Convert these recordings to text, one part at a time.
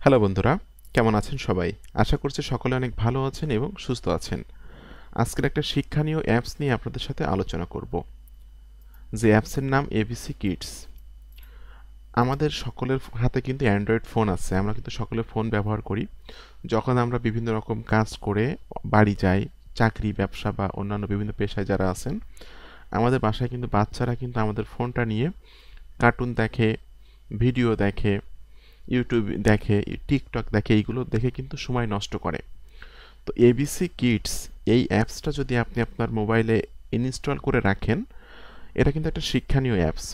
Hello বন্ধুরা, কেমন আছেন সবাই? আশা করছি সকলে অনেক ভালো আছেন এবং সুস্থ আছেন। আজকের একটা শিক্ষণীয় অ্যাপস নিয়ে আপনাদের সাথে আলোচনা করব, যে অ্যাপসের নাম এবিসি কিডস। আমাদের সকলের হাতে কিন্তু অ্যান্ড্রয়েড ফোন আছে, আমরা কিন্তু সকলে ফোন ব্যবহার করি। যখন আমরা বিভিন্ন রকম কাজ করে বাড়ি যাই, চাকরি, ব্যবসা বা অন্যান্য বিভিন্ন পেশায় যারা আছেন, আমাদের বাসায় কিন্তু বাচ্চারা কিন্তু আমাদের ফোনটা নিয়ে কার্টুন দেখে, ভিডিও দেখে, ইউটিউব দেখে, টিকটক দেখে, এইগুলো দেখে কিন্তু সময় নষ্ট করে। তো এবিসি কিডস এই অ্যাপসটা যদি আপনি আপনার মোবাইলে ইনস্টল করে রাখেন, এটা কিন্তু একটা শিক্ষণীয় অ্যাপস।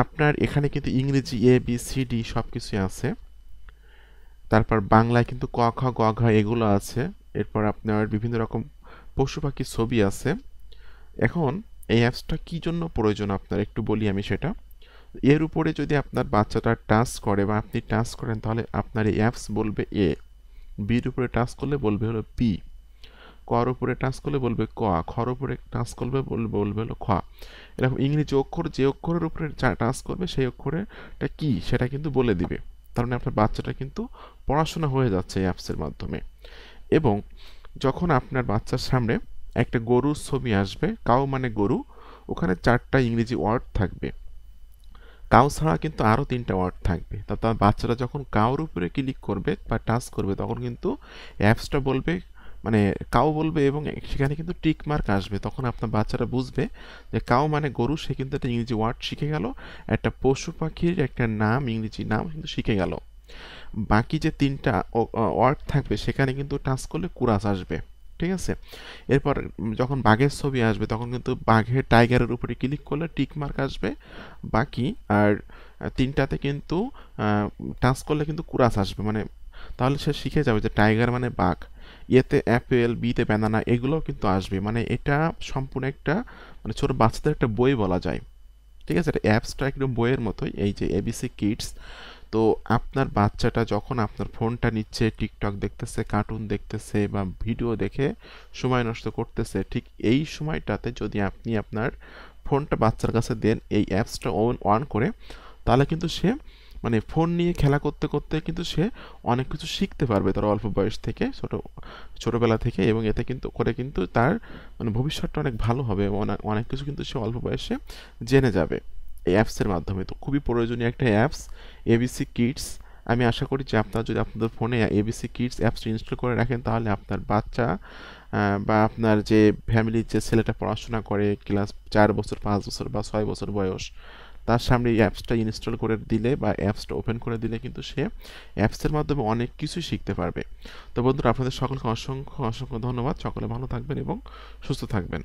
আপনার এখানে কিন্তু ইংরেজি এ বি সি ডি সব কিছুই আছে, তারপর বাংলায় কিন্তু ক খ গ ঘ এগুলো আছে, এরপর আপনার বিভিন্ন রকম পশু পাখির ছবি আছে। এখন এই অ্যাপসটা কী জন্য প্রয়োজন আপনার একটু বলি আমি সেটা। এর উপরে যদি আপনার বাচ্চাটা টাচ করে বা আপনি টাচ করেন, তাহলে আপনার এই অ্যাপস বলবে এ, বির উপরে টাচ করলে বলবে হলো বি, কর উপরে টাচ করলে বলবে ক, খর উপরে টাচ করলে বলবে হলো খ। এরকম ইংরেজি অক্ষর যে অক্ষরের উপরে টাচ করবে সেই অক্ষরটা কি সেটা কিন্তু বলে দিবে। তার মানে আপনার বাচ্চাটা কিন্তু পড়াশোনা হয়ে যাচ্ছে এই অ্যাপসের মাধ্যমে। এবং যখন আপনার বাচ্চার সামনে একটা গরুর ছবি আসবে, কাউ মানে গরু, ওখানে 4টা ইংরেজি ওয়ার্ড থাকবে। কাউ ছাড়া কিন্তু আরও 3টা ওয়ার্ড থাকবে। তা তার বাচ্চারা যখন কাউর উপরে ক্লিক করবে বা টাচ করবে, তখন কিন্তু অ্যাপসটা বলবে, মানে কাউ বলবে এবং সেখানে কিন্তু টিক মার্ক আসবে। তখন আপনার বাচ্চারা বুঝবে যে কাউ মানে গরু, সে কিন্তু একটা ইংরেজি ওয়ার্ড শিখে গেল, একটা পশু পাখির একটা নাম, ইংরেজি নাম কিন্তু শিখে গেল। বাকি যে 3টা ওয়ার্ড থাকবে সেখানে কিন্তু টাচ করলে কুরাস আসবে। ঠিক আছে? এরপর যখন বাঘের ছবি আসবে, তখন কিন্তু বাঘের, টাইগারের উপরে ক্লিক করলে টিক মার্ক আসবে। বাকি আর 3টাতে কিন্তু টাচ করলে কিন্তু কুরাস আসবে, মানে তাহলে সে শিখে যাবে যে টাইগার মানে বাঘ। এতে অ্যাপেল, বিতে ব্যানানা, এগুলোও কিন্তু আসবে। মানে এটা সম্পূর্ণ একটা, মানে ছোট বাচ্চাদের একটা বই বলা যায়। ঠিক আছে? এটা অ্যাপসটা একদম বইয়ের মতোই, এই যে এবিসি কিডস। তো আপনার বাচ্চাটা যখন আপনার ফোনটা নিচ্ছে, টিকটক দেখতেছে, কার্টুন দেখতেছে বা ভিডিও দেখে সময় নষ্ট করতেছে, ঠিক এই সময়টাতে যদি আপনি আপনার ফোনটা বাচ্চার কাছে দেন এই অ্যাপসটা অন করে, তাহলে কিন্তু সে, মানে ফোন নিয়ে খেলা করতে করতে কিন্তু সে অনেক কিছু শিখতে পারবে তার অল্প বয়স থেকে, ছোটবেলা থেকে। এবং এতে কিন্তু করে কিন্তু তার, মানে ভবিষ্যৎটা অনেক ভালো হবে, অনেক অনেক কিছু কিন্তু সে অল্প বয়সে জেনে যাবে এই অ্যাপসের মাধ্যমে। তো খুবই প্রয়োজনীয় একটা অ্যাপস এবিসি কিডস। আমি আশা করি যে আপনারা যদি আপনাদের ফোনে এবিসি কিডস অ্যাপসটি ইনস্টল করে রাখেন, তাহলে আপনার বাচ্চা বা আপনার যে ফ্যামিলির যে ছেলেটা পড়াশোনা করে ক্লাস 4 বছর, 5 বছর বা 6 বছর বয়স, তার সামনে এই অ্যাপসটা ইনস্টল করে দিলে বা অ্যাপসটা ওপেন করে দিলে কিন্তু সে অ্যাপসের মাধ্যমে অনেক কিছুই শিখতে পারবে। তো বন্ধুরা, আপনাদের সকলকে অসংখ্য অসংখ্য ধন্যবাদ। সকলে ভালো থাকবেন এবং সুস্থ থাকবেন।